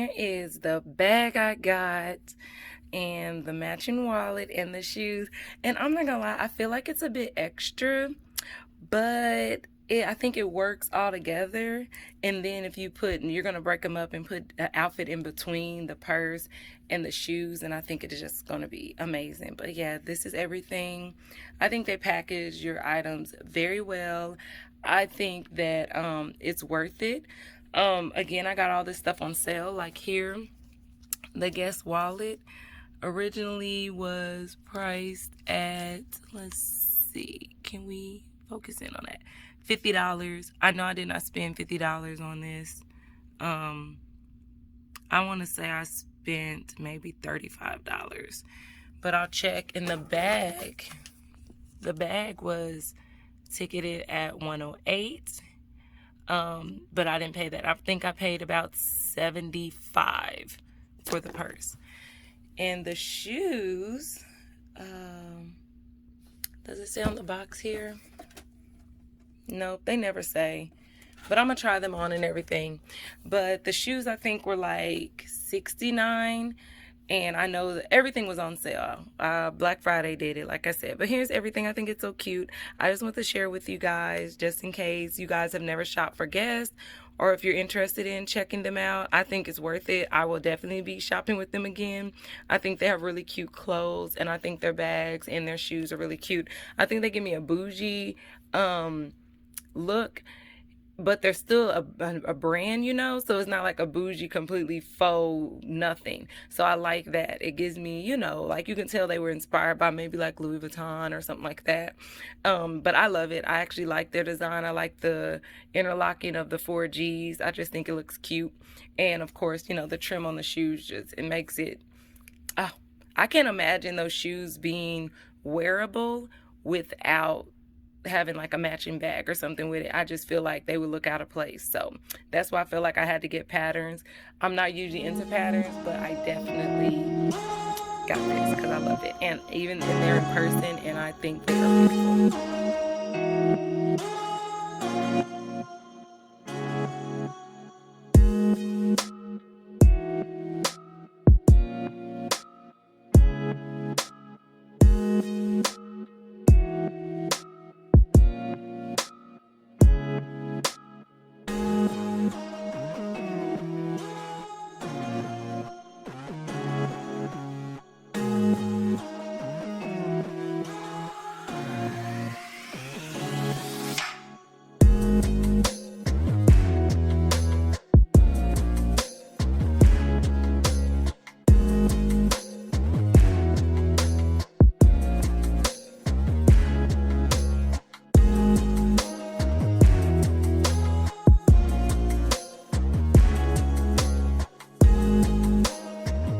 here is the bag I got and the matching wallet and the shoes. And I'm not gonna lie, I feel like it's a bit extra, but I think it works all together. And then if you're gonna break them up and put an outfit in between the purse and the shoes, and I think it is just gonna be amazing. But yeah, this is everything. I think they package your items very well. I think that it's worth it. Again, I got all this stuff on sale. Like here, the Guess wallet originally was priced at, let's see, can we focus in on that? $50. I know I did not spend $50 on this. I want to say I spent maybe $35, but I'll check. In the bag was ticketed at 108. But I didn't pay that. I think I paid about 75 for the purse. And the shoes, does it say on the box here? Nope, they never say. But I'm gonna try them on and everything. But the shoes I think were like $69. And I know that everything was on sale. Black Friday did it, like I said. But here's everything. I think it's so cute. I just want to share with you guys, just in case you guys have never shopped for Guess, or if you're interested in checking them out. I think it's worth it. I will definitely be shopping with them again. I think they have really cute clothes, and I think their bags and their shoes are really cute. I think they give me a bougie look, but they're still a brand, you know, so it's not like a bougie, completely faux nothing. So I like that. It gives me, you know, like you can tell they were inspired by maybe like Louis Vuitton or something like that. But I love it. I actually like their design. I like the interlocking of the 4Gs. I just think it looks cute. And of course, you know, the trim on the shoes, just, it makes it, oh, I can't imagine those shoes being wearable without having like a matching bag or something with it. I just feel like they would look out of place. So that's why I feel like I had to get patterns. I'm not usually into patterns, but I definitely got this because I love it. And even in there in person, and I think they are beautiful.